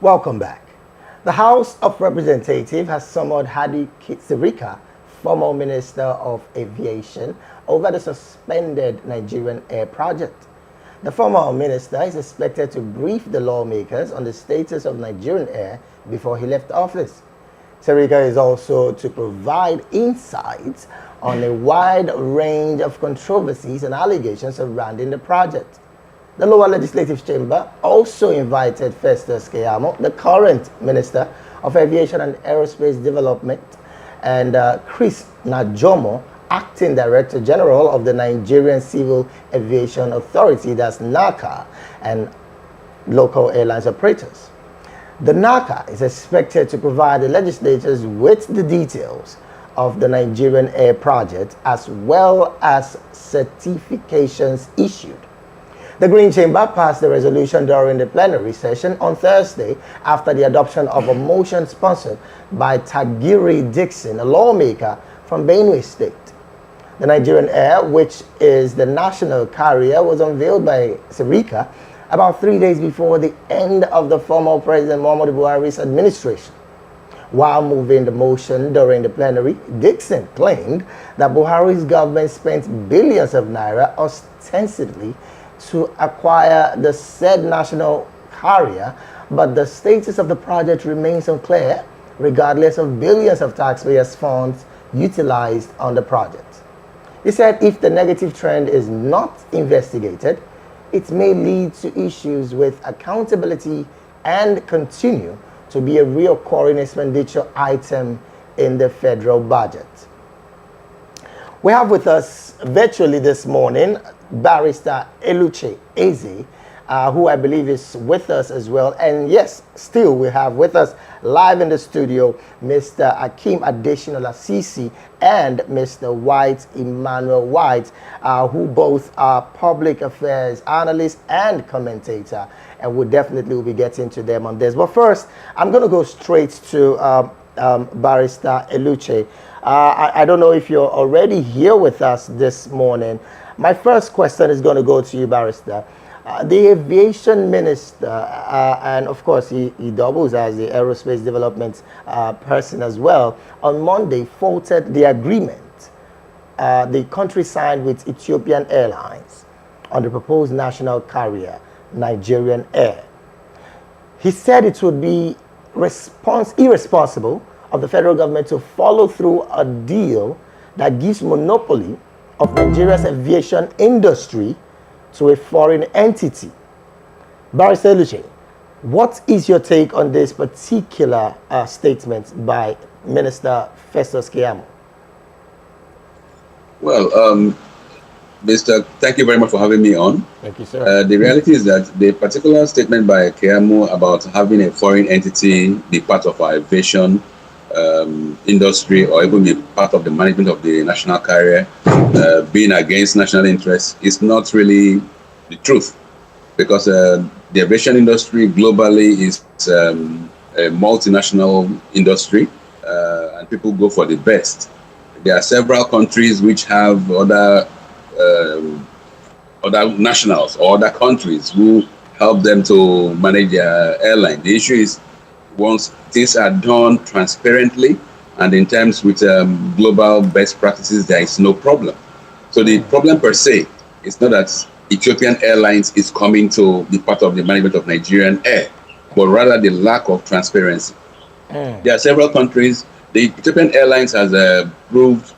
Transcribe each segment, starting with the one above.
Welcome back. The House of Representatives has summoned Hadi Sirika, former Minister of Aviation, over the suspended Nigerian Air project. The former minister is expected to brief the lawmakers on the status of Nigerian Air before he left office. Sirika is also to provide insights on a wide range of controversies and allegations surrounding the project. The lower legislative chamber also invited Festus Keyamo, the current Minister of Aviation and Aerospace Development, and Chris Najomo, Acting Director General of the Nigerian Civil Aviation Authority, that's NACA, and local airlines operators. The NACA is expected to provide the legislators with the details of the Nigerian Air project as well as certifications issued. The Green Chamber passed the resolution during the plenary session on Thursday after the adoption of a motion sponsored by Tagiri Dixon, a lawmaker from Benue State. The Nigerian Air, which is the national carrier, was unveiled by Sirika about 3 days before the end of the former President Muhammadu Buhari's administration. While moving the motion during the plenary, Dixon claimed that Buhari's government spent billions of naira ostensibly to acquire the said national carrier, but the status of the project remains unclear, regardless of billions of taxpayers' funds utilized on the project. He said if the negative trend is not investigated, it may lead to issues with accountability and continue to be a recurring expenditure item in the federal budget. We have with us virtually this morning Barrister Eluche Eze, who I believe is with us as well. And yes, still we have with us live in the studio Mr. Akim Adeshinola Sisi and Mr. White Emmanuel White, who both are public affairs analysts and commentator, and we'll definitely be getting to them on this. But first, I'm going to go straight to Barrister Eluche. I don't know if you're already here with us this morning. My first question is going to go to you, Barrister. The aviation minister, and of course he doubles as the aerospace development person as well, on Monday faulted the agreement the country signed with Ethiopian Airlines on the proposed national carrier, Nigerian Air. He said it would be irresponsible of the federal government to follow through a deal that gives monopoly of Nigeria's aviation industry to a foreign entity. Barrister Eluche, what is your take on this particular statement by Minister Festus Keyamo? Well, Mr. Thank you very much for having me on. Thank you, sir. The reality is that the particular statement by Keyamo about having a foreign entity be part of our aviation industry or even be part of the management of the national carrier, being against national interests, is not really the truth, because the aviation industry globally is a multinational industry, and people go for the best. There are several countries which have other nationals or other countries who help them to manage their airline. The issue is, once things are done transparently and in terms with global best practices, there is no problem. So the problem per se is not that Ethiopian Airlines is coming to be part of the management of Nigerian Air, but rather the lack of transparency. There are several countries. The Ethiopian Airlines has proved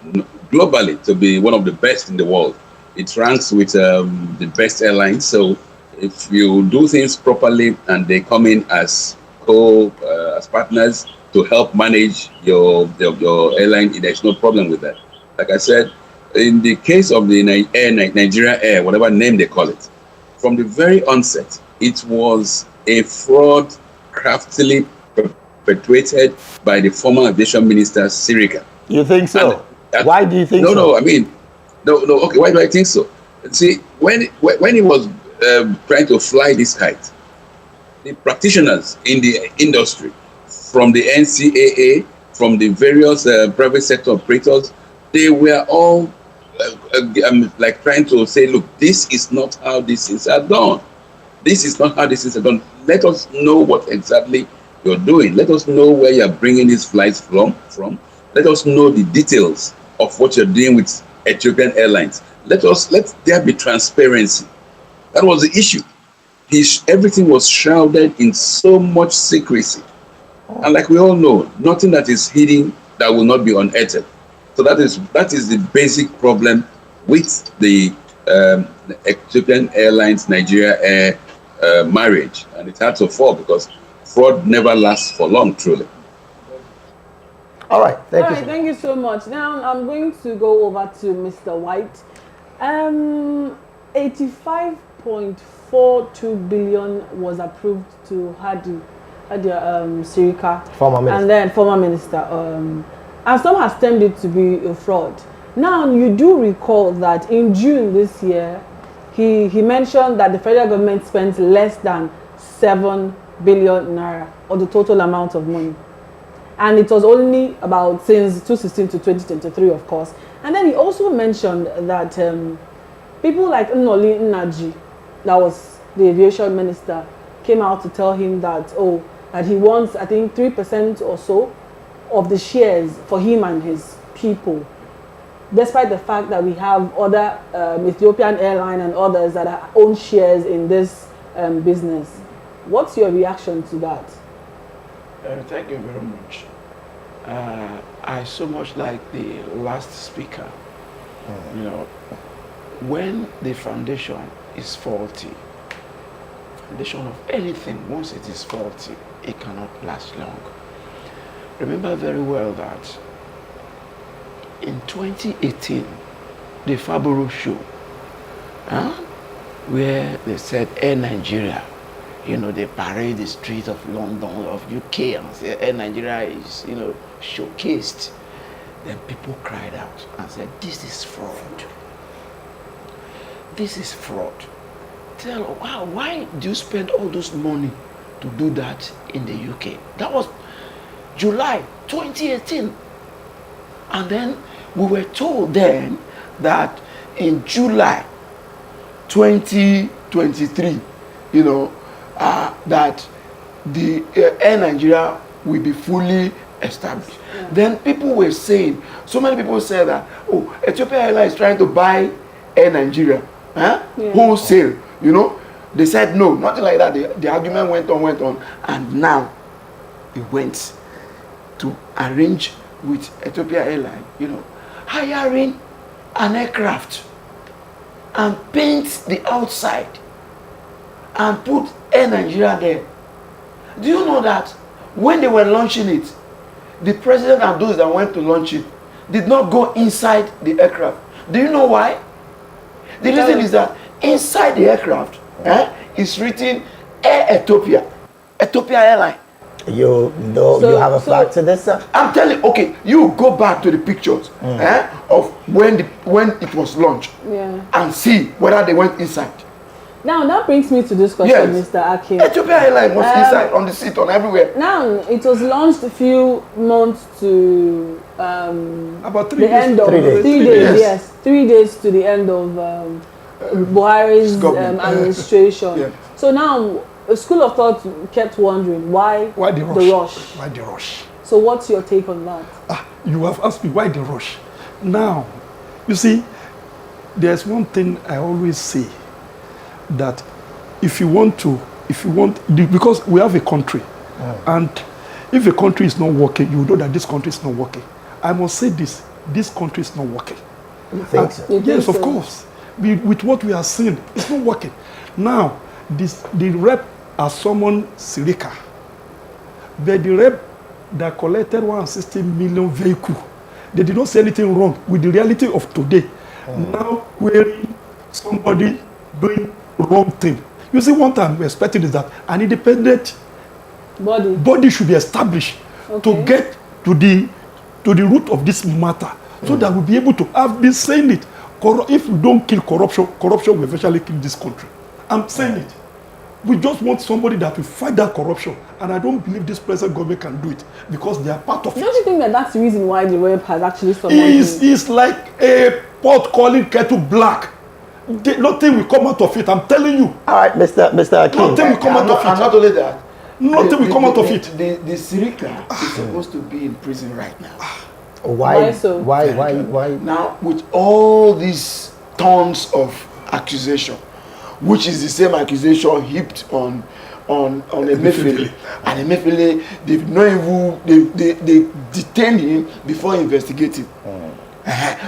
globally to be one of the best in the world. It ranks with the best airlines. So if you do things properly and they come in as as partners to help manage your airline, there's no problem with that. Like I said, in the case of the Nigeria Air, whatever name they call it, from the very onset, it was a fraud craftily perpetuated by the former aviation minister, Sirika. You think so? Why do you think so? No, I mean, no, okay, why do I think so? See, when he was trying to fly this kite, the practitioners in the industry, from the NCAA, from the various private sector operators, they were all like trying to say, look, this is not how these things are done. This is not how these things are done. Let us know what exactly you're doing. Let us know where you're bringing these flights from. Let us know the details of what you're doing with Ethiopian Airlines. Let there be transparency. That was the issue. Everything was shrouded in so much secrecy. And like we all know, nothing that is hidden that will not be unearthed. So that is the basic problem with the Ethiopian Airlines Nigeria Air marriage, and it had to fall because fraud never lasts for long, truly. All right, thank you so much. Now I'm going to go over to Mr. White. 85.42 billion was approved to Hadi Sirika, former minister, and then former minister. And some has termed it to be a fraud. Now you do recall that in June this year, he mentioned that the federal government spent less than 7 billion naira, or the total amount of money. And it was only about since 2016 to 2023, of course. And then he also mentioned that people like Nnoli Nnaji, that was the aviation minister, came out to tell him that, that he wants, I think, 3% or so of the shares for him and his people, despite the fact that we have other Ethiopian airline and others that own shares in this business. What's your reaction to that? Thank you very much. I so much like the last speaker. You know, when the foundation is faulty, foundation of anything, once it is faulty, it cannot last long. Remember very well that in 2018, the Fabro show, where they said Air Nigeria, they parade the streets of London, of UK, and say Air Nigeria is, showcased. Then people cried out and said, this is fraud. This is fraud. Why do you spend all this money to do that in the UK? That was July 2018. And then we were told then that in July 2023, that the Air Nigeria will be fully established. Yeah. Then people were saying, so many people said that, Ethiopia Airlines is trying to buy Air Nigeria, wholesale, They said no, nothing like that. The argument went on, and now it went to arrange with Ethiopia Airlines, hiring an aircraft and paint the outside and put Air Nigeria there. Do you know that when they were launching it, the president and those that went to launch it did not go inside the aircraft? Do you know why? The reason is that inside the aircraft is written Air Ethiopia, Ethiopia Airline. You have a fact to this, sir? I'm telling you, okay, you go back to the pictures of when it was launched and see whether they went inside. Now that brings me to this question, Mr. Akin. Ethiopia Airline was inside, on the seat, on everywhere. Now it was launched a few months to about 3 the days. End of 3 days. 3 days, yes, 3 days to the end of Buhari's administration. Yeah. So now a school of thought kept wondering why the rush? Why the rush? So what's your take on that? You have asked me why the rush. Now, you see, there's one thing I always say, that because we have a country, and if a country is not working, you know that this country is not working. I must say this country is not working. You think so? Yes, of course. With what we are seeing, it's not working. Now, the rep has summoned Sirika, but the rep that collected 160 million vehicle, they did not say anything wrong with the reality of today. Now querying somebody doing wrong thing. You see, one time we're expecting is that an independent body should be established to get to the root of this matter, so that we'll be able to have been saying it. If we don't kill corruption, corruption will eventually kill this country. I'm saying it. We just want somebody that will fight that corruption, and I don't believe this present government can do it because they are part of it. Don't you think that that's the reason why the rep has actually summoned It's like a pot calling kettle black. Nothing will come out of it. I'm telling you. All right, Mr. Akin. Nothing will come out of it. And not only that, Nothing will come out of it. The Sirika is supposed to be in prison right now. Why so? Why? Now, with all these tons of accusation, which is the same accusation heaped on Emefiele, and Emefiele, they've not even they detained him before investigating.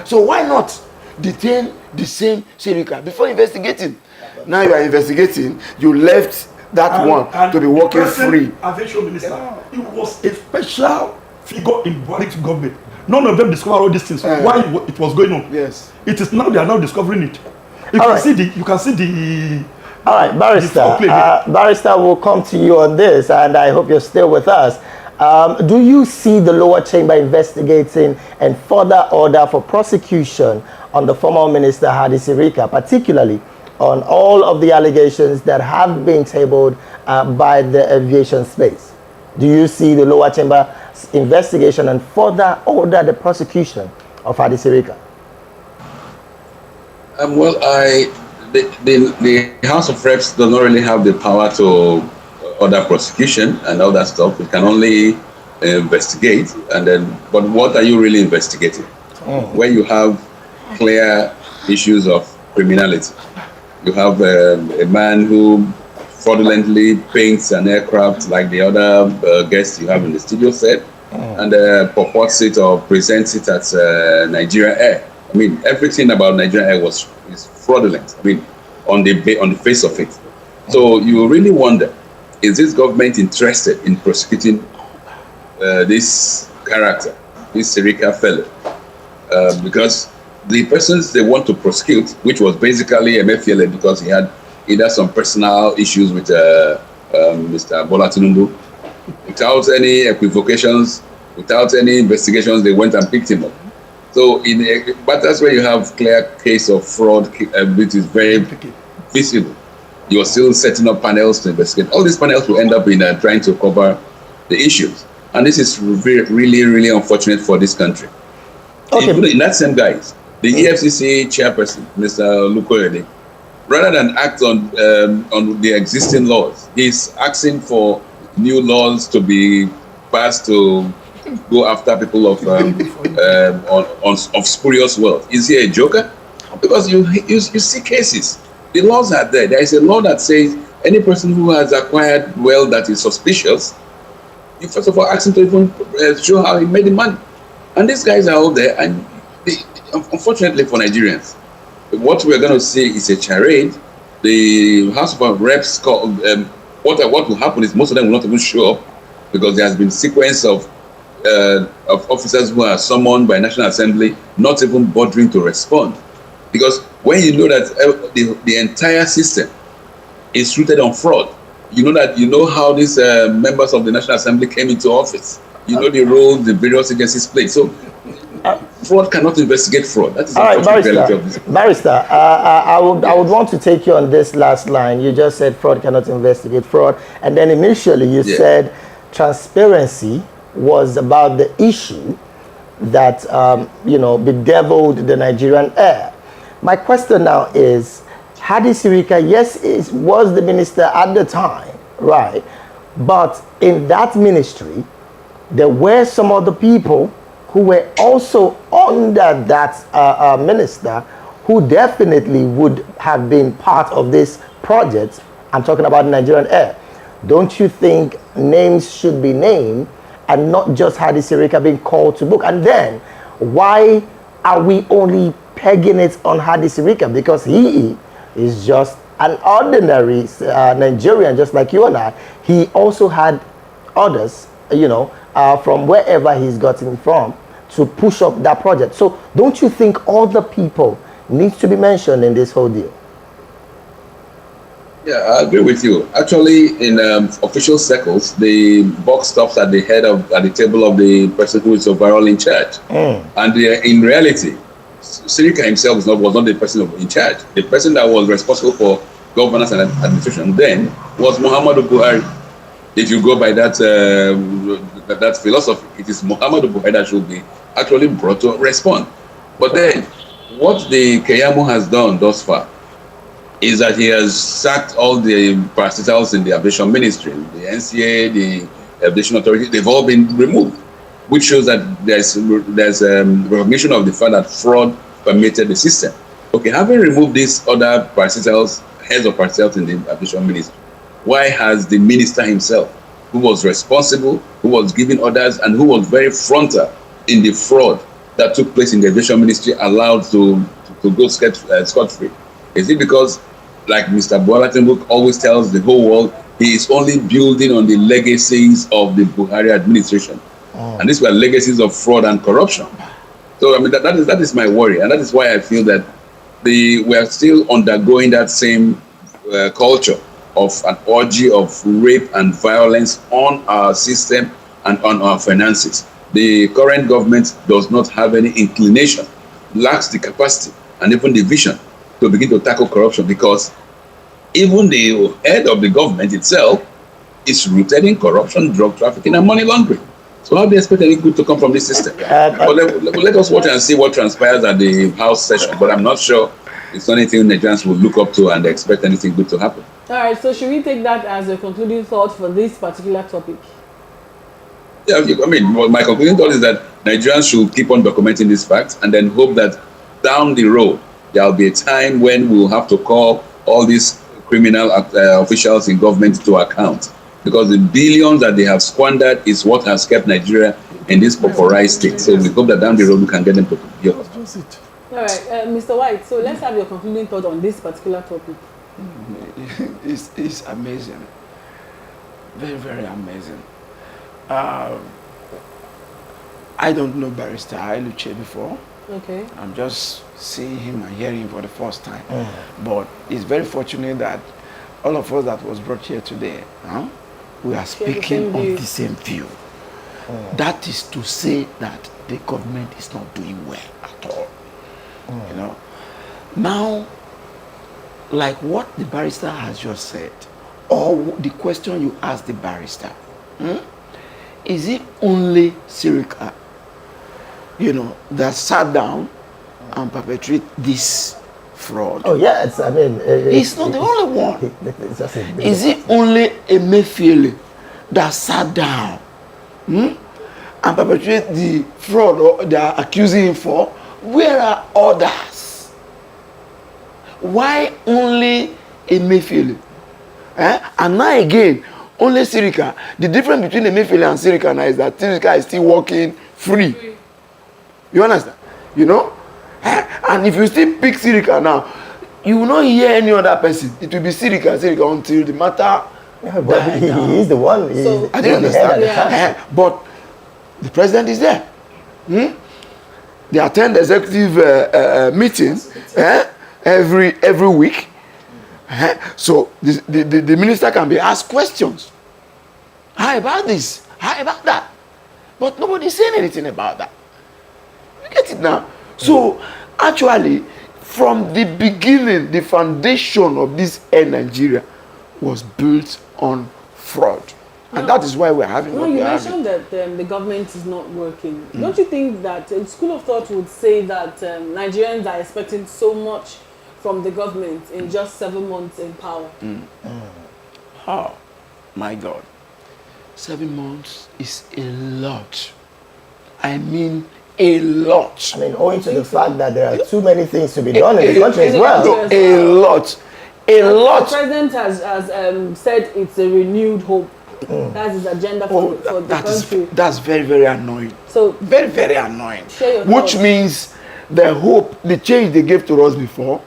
So why not detain the same Sirika before investigating? Now you are investigating, you left that one to be working free. Aviation minister, he was a special figure in Buhari's government. None of them discovered all these things. Why it was going on? Yes. It is now they are now discovering it. You can see the. All right, Barrister. Barrister, will come to you on this, and I hope you're still with us. Do you see the lower chamber investigating and further order for prosecution on the former minister Hadi Sirika, particularly on all of the allegations that have been tabled by the aviation space? Do you see the lower chamber investigation and further order the prosecution of Hadi Sirika? Well, the House of Reps does not really have the power to order prosecution and all that stuff. It can only investigate, and then. But what are you really investigating? When you have clear issues of criminality, you have a man who fraudulently paints an aircraft like the other guests you have in the studio said, and purports it or presents it as Nigerian Air. I mean, everything about Nigerian Air is fraudulent. I mean, on the face of it. So you really wonder, is this government interested in prosecuting this character, this Sirika fellow? Because the persons they want to prosecute, which was basically Emefiele, because he had either some personal issues with Mr. Bola Tinubu, without any equivocations, without any investigations, they went and picked him up. So, but that's where you have clear case of fraud, which is very visible. You are still setting up panels to investigate. All these panels will end up in trying to cover the issues, and this is really, really unfortunate for this country. Okay. In that same guise, the EFCC chairperson, Mr. Lukoyede, rather than act on the existing laws, he's asking for new laws to be passed to go after people of spurious wealth. Is he a joker? Because you see cases. The laws are there. There is a law that says any person who has acquired wealth that is suspicious, you first of all ask him to even show how he made the money. And these guys are all there. And unfortunately for Nigerians, what we're going to see is a charade. The House of Reps, what will happen is most of them will not even show up, because there has been sequence of officers who are summoned by National Assembly not even bothering to respond. Because when you know that the entire system is rooted on fraud, you know how these members of the National Assembly came into office. You know the role the various agencies play. So fraud cannot investigate fraud. That is the reality of this. Barrister, I would want to take you on this last line. You just said fraud cannot investigate fraud, and then initially you said transparency was about the issue that bedeviled the Nigerian air. My question now is, Hadi Sirika, yes, was the minister at the time, right? But in that ministry, there were some other people who were also under that minister who definitely would have been part of this project. I'm talking about Nigerian Air. Don't you think names should be named and not just Hadi Sirika being called to book? And then why are we only pegging it on Hadi Sirika? Because he is just an ordinary Nigerian, just like you and I. He also had others, from wherever he's gotten from, to push up that project. So don't you think all the people need to be mentioned in this whole deal? Yeah, I agree with you. Actually, in official circles, the buck stops at the table of the person who is overall in charge. And in reality, Sirika himself was not the person in charge. The person that was responsible for governance and administration then was Muhammadu Buhari. If you go by that philosophy, it is Muhammadu Buhari that should be actually brought to respond. But then, what the Keyamo has done thus far is that he has sacked all the parastatals in the aviation ministry, the NCA, the aviation authority. They've all been removed, which shows that there's recognition of the fact that fraud permeated the system. Okay, having removed these other parastatals, heads of parastatals in the aviation ministry, why has the minister himself, who was responsible, who was giving orders, and who was very frontal in the fraud that took place in the aviation ministry, allowed to go scot-free? Is it because, like Mr. Tinubu always tells the whole world, he is only building on the legacies of the Buhari administration? And these were legacies of fraud and corruption. So I mean, that is my worry, and that is why I feel that we are still undergoing that same culture of an orgy of rape and violence on our system and on our finances. The current government does not have any inclination, lacks the capacity and even the vision to begin to tackle corruption, because even the head of the government itself is rooted in corruption, drug trafficking, and money laundering. So how do you expect any good to come from this system? But let us watch and see what transpires at the House session. But I'm not sure it's anything Nigerians will look up to and expect anything good to happen. All right, so should we take that as a concluding thought for this particular topic? Yeah, I mean, my concluding thought is that Nigerians should keep on documenting these facts and then hope that down the road, there will be a time when we'll have to call all these criminal officials in government to account, because the billions that they have squandered is what has kept Nigeria in this pauperized state. So we hope that down the road we can get them to appeal. All right, Mr. White, so let's have your concluding thought on this particular topic. It's amazing. Very, very amazing. I don't know Barrister Iluche before. Okay. I'm just seeing him and hearing him for the first time. But it's very fortunate that all of us that was brought here today, we are speaking on the same view. That is to say that the government is not doing well at all. You know. Now, like what the barrister has just said, or the question you asked the barrister, is it only Sirika, that sat down and perpetrate this fraud? Oh yes, I mean, it's not the only one. Is it only Emefiele that sat down and perpetrate the fraud or they are accusing him for? Where are others? Why only Emefiele? And now again, only Sirika. The difference between Emefiele and Sirika now is that Sirika is still working free. You understand? And if you still pick Sirika now, you will not hear any other person. It will be Sirika until the matter. Yeah, but he is the one. I didn't understand. But the president is there. They attend executive meetings every week. So the minister can be asked questions. How about this? How about that? But nobody's saying anything about that. You get it now? So actually, from the beginning, the foundation of this Air Nigeria was built on fraud. And that is why we're having what we're having. You mentioned that the government is not working. Don't you think that a school of thought would say that Nigerians are expecting so much from the government in just 7 months in power? Oh, my God. 7 months is a lot. I mean, a lot. I mean, owing to the fact that there are too many things to be done in the country as well. A lot. A lot. The president has said it's a renewed hope. That's his agenda for the country. That's very, very annoying. So very, very annoying. Which means the hope, the change they gave to us before,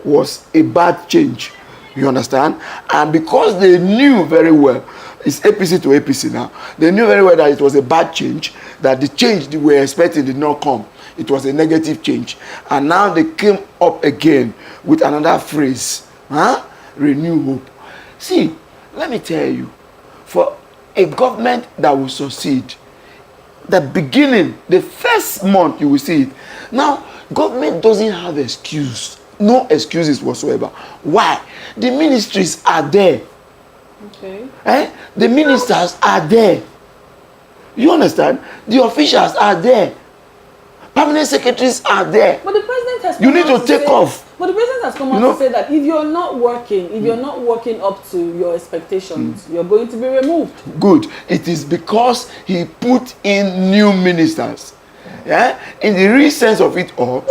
was a bad change. You understand? And because they knew very well, it's APC to APC now, they knew very well that it was a bad change, that the change they were expecting did not come. It was a negative change. And now they came up again with another phrase, renew hope. See, let me tell you, for a government that will succeed, the beginning, the first month you will see it. Now, government doesn't have excuse. No excuses whatsoever. Why? The ministries are there. Okay. The ministers are there. You understand? The officials are there. Permanent secretaries are there. But the president has You need to take off. But the president has come out to say that if you're not working up to your expectations, you're going to be removed. Good. It is because he put in new ministers. Yeah, in the real sense of it all,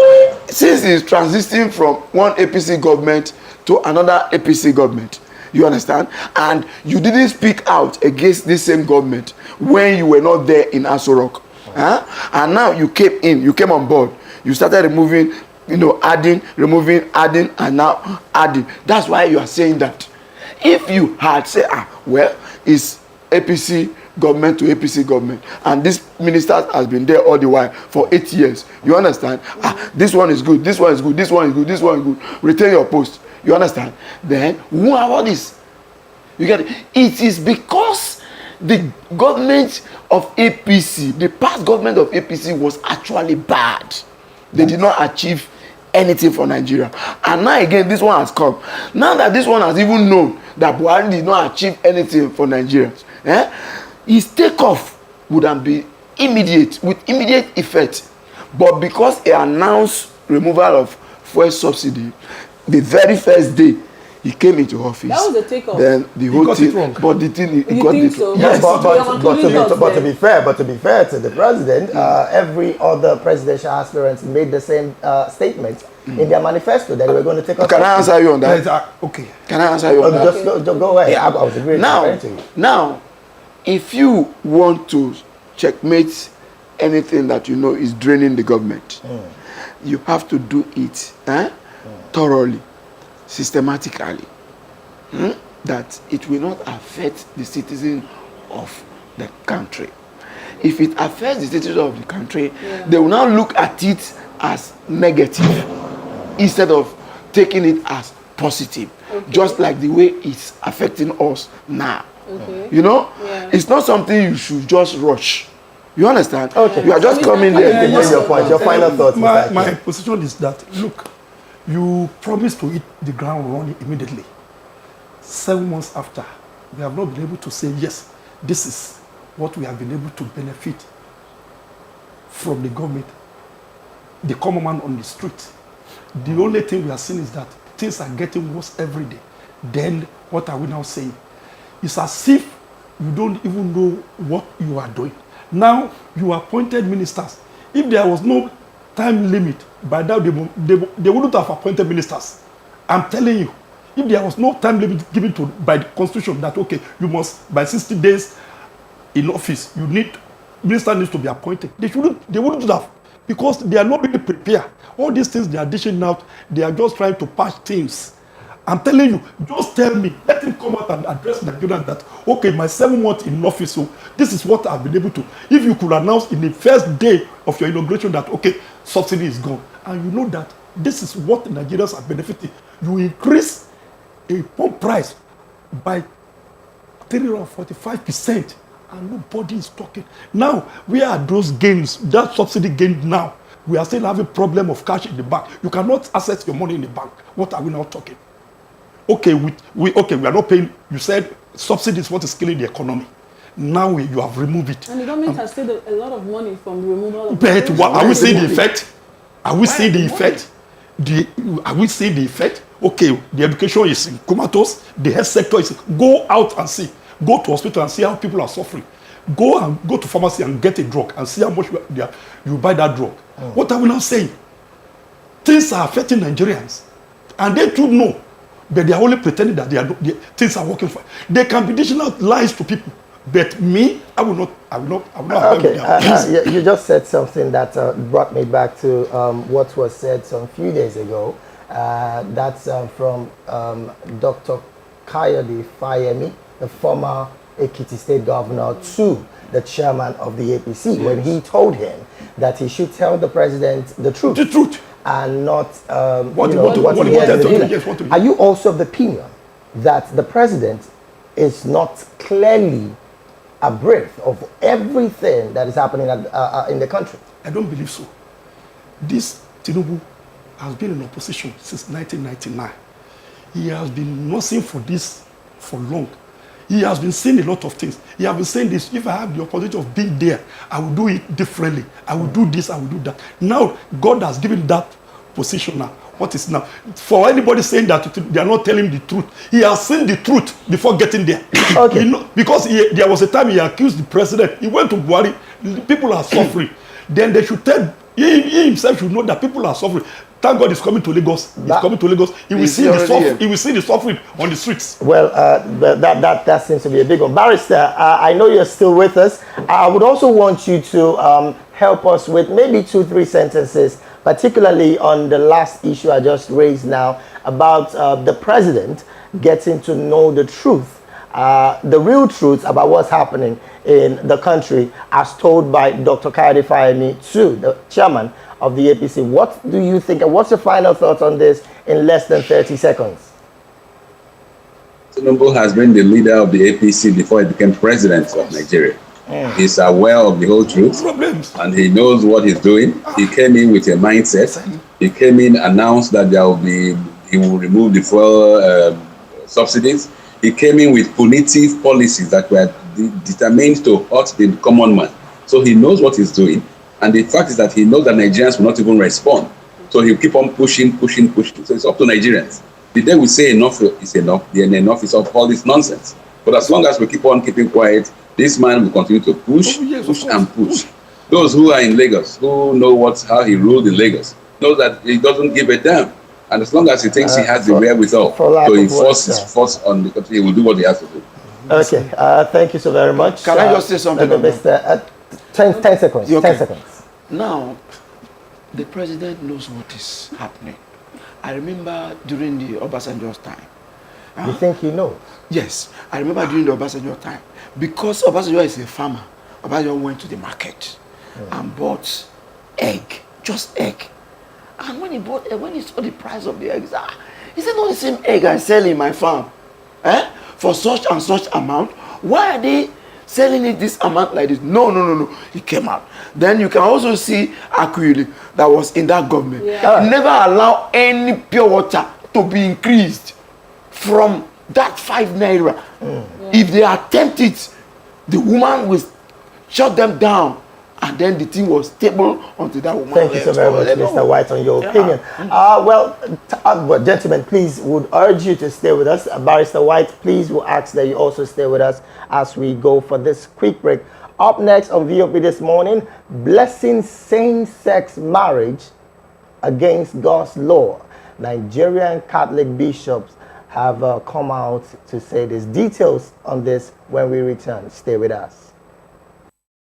since he's transitioning from one APC government to another APC government, you understand, and you didn't speak out against this same government when you were not there in Aso Rock, and now you came on board, you started removing, adding, and now adding. That's why you are saying that. If you had said, well, it's APC government to APC government, and this minister has been there all the while for 8 years, you understand, this one is good, this one is good, this one is good, this one is good, retain your post, you understand, then who are all this? You get it? It is because the government of APC, the past government of APC was actually bad. They did not achieve anything for Nigeria, and now again this one has come. Now that this one has even known that Buhari did not achieve anything for Nigerians, his takeoff would have been with immediate effect. But because he announced removal of fuel subsidy the very first day he came into office, that was the takeoff. Then the whole thing, but the thing he got it so? Yes, but to be fair to the president, every other presidential aspirant made the same statement in their manifesto that they were going to take off. Can I answer you on that? Okay. Can I answer you on that? Just go ahead. I was agreeing to you. Now, if you want to checkmate anything that you know is draining the government, you have to do it thoroughly, systematically, that it will not affect the citizens of the country. If it affects the citizens of the country, they will now look at it as negative instead of taking it as positive, just like the way it's affecting us now. It's not something you should just rush. You understand? Okay. You are just coming there. Your point. Your final thoughts. My position is that, look, you promised to hit the ground running immediately. 7 months after, we have not been able to say, yes, this is what we have been able to benefit from the government, the common man on the street. The only thing we are seeing is that things are getting worse every day. Then, what are we now saying? It's as if you don't even know what you are doing. Now, you appointed ministers. If there was no time limit, by now they wouldn't have appointed ministers. I'm telling you, if there was no time limit given to by the constitution that, okay, you must, by 60 days in office, minister needs to be appointed. They wouldn't have, because they are not really prepared. All these things they are dishing out, they are just trying to patch things. I'm telling you, just tell me, let him come out and address Nigerians that, okay, my 7 months in office, so this is what I've been able to. If you could announce in the first day of your inauguration that, okay, subsidy is gone, and you know that this is what Nigerians are benefiting, you increase a pump price by 345%, and nobody is talking. Now, where are those gains, that subsidy gain now? We are still having a problem of cash in the bank. You cannot access your money in the bank. What are we now talking? Okay, we are not paying. You said subsidy is what is killing the economy. Now you have removed it. And the government has saved a lot of money from the removal of. But are we seeing the effect? Are we seeing the effect? Are we seeing the effect? Okay, the education is in comatose. The health sector is. Go out and see. Go to hospital and see how people are suffering. Go to pharmacy and get a drug and see how much you buy that drug. What are we now saying? Things are affecting Nigerians, and they too know. But they are only pretending that things are working for. They can be dishing out lies to people. But me, I will not. Okay, you just said something that brought me back to what was said some few days ago. That's from Dr. Kayode Fayemi, the former Ekiti State Governor, to the chairman of the APC, when he told him that he should tell the president the truth. The truth. And not what he wanted to do. Are you also of the opinion that the president is not clearly abreast of everything that is happening in the country? I don't believe so. This Tinubu has been in opposition since 1999. He has been nursing for this for long. He has been saying a lot of things. He has been saying this, if I have the opportunity of being there, I will do it differently. I will do this, I will do that. Now, God has given that position now. what is now. For anybody saying that they are not telling the truth, he has seen the truth before getting there. Okay. Because there was a time he accused the president. He went to Buhari. People are suffering. Then they should tell, he himself should know that people are suffering. Thank God he's coming to Lagos. He's coming to Lagos. He will see the suffering. He will see the suffering on the streets. Well, that seems to be a big one. Barrister, I know you're still with us. I would also want you to help us with maybe 2-3 sentences, particularly on the last issue I just raised now about the president getting to know the truth, the real truth about what's happening in the country, as told by Dr. Kayode Fayemi too, the chairman of the APC. What do you think, and what's your final thoughts on this in less than 30 seconds? Tinubu has been the leader of the APC before he became president of Nigeria. He's aware of the whole truth, and he knows what he's doing. He came in with a mindset. He came in, announced that he will remove the fuel subsidies. He came in with punitive policies that were determined to hurt the common man. So he knows what he's doing. And the fact is that he knows that Nigerians will not even respond. So he'll keep on pushing. So it's up to Nigerians. The day we say enough is enough, then enough is of all this nonsense. But as long as we keep on keeping quiet, this man will continue to push and push. Those who are in Lagos, who know how he ruled in Lagos, know that he doesn't give a damn. And as long as he thinks he has the wherewithal to enforce his force on the country, he will do what he has to do. Okay, thank you so very much. Can I just say something? Mr. 10 seconds. Okay. 10 seconds. Now, the president knows what is happening. I remember during the Obasanjo's time. You think he knows? Yes, I remember during the Obasanjo time. Because Obasanjo is a farmer, Obasanjo went to the market and bought egg, just egg. And when he bought egg, when he saw the price of the eggs, he said, "No, the same egg I sell in my farm, for such and such amount. Why are they selling it this amount like this?" No. He came out. Then you can also see Akwili that was in that government. Never allow any pure water to be increased from that 5 naira. If they attempt it, the woman will shut them down. And then the thing was stable until that woman Thank you so very much, Mr. White, on your opinion. Well, gentlemen, please would urge you to stay with us. Barrister White, please will ask that you also stay with us as we go for this quick break. Up next on VOP this morning, blessing same-sex marriage against God's law. Nigerian Catholic bishops have come out to say there's details on this when we return. Stay with us.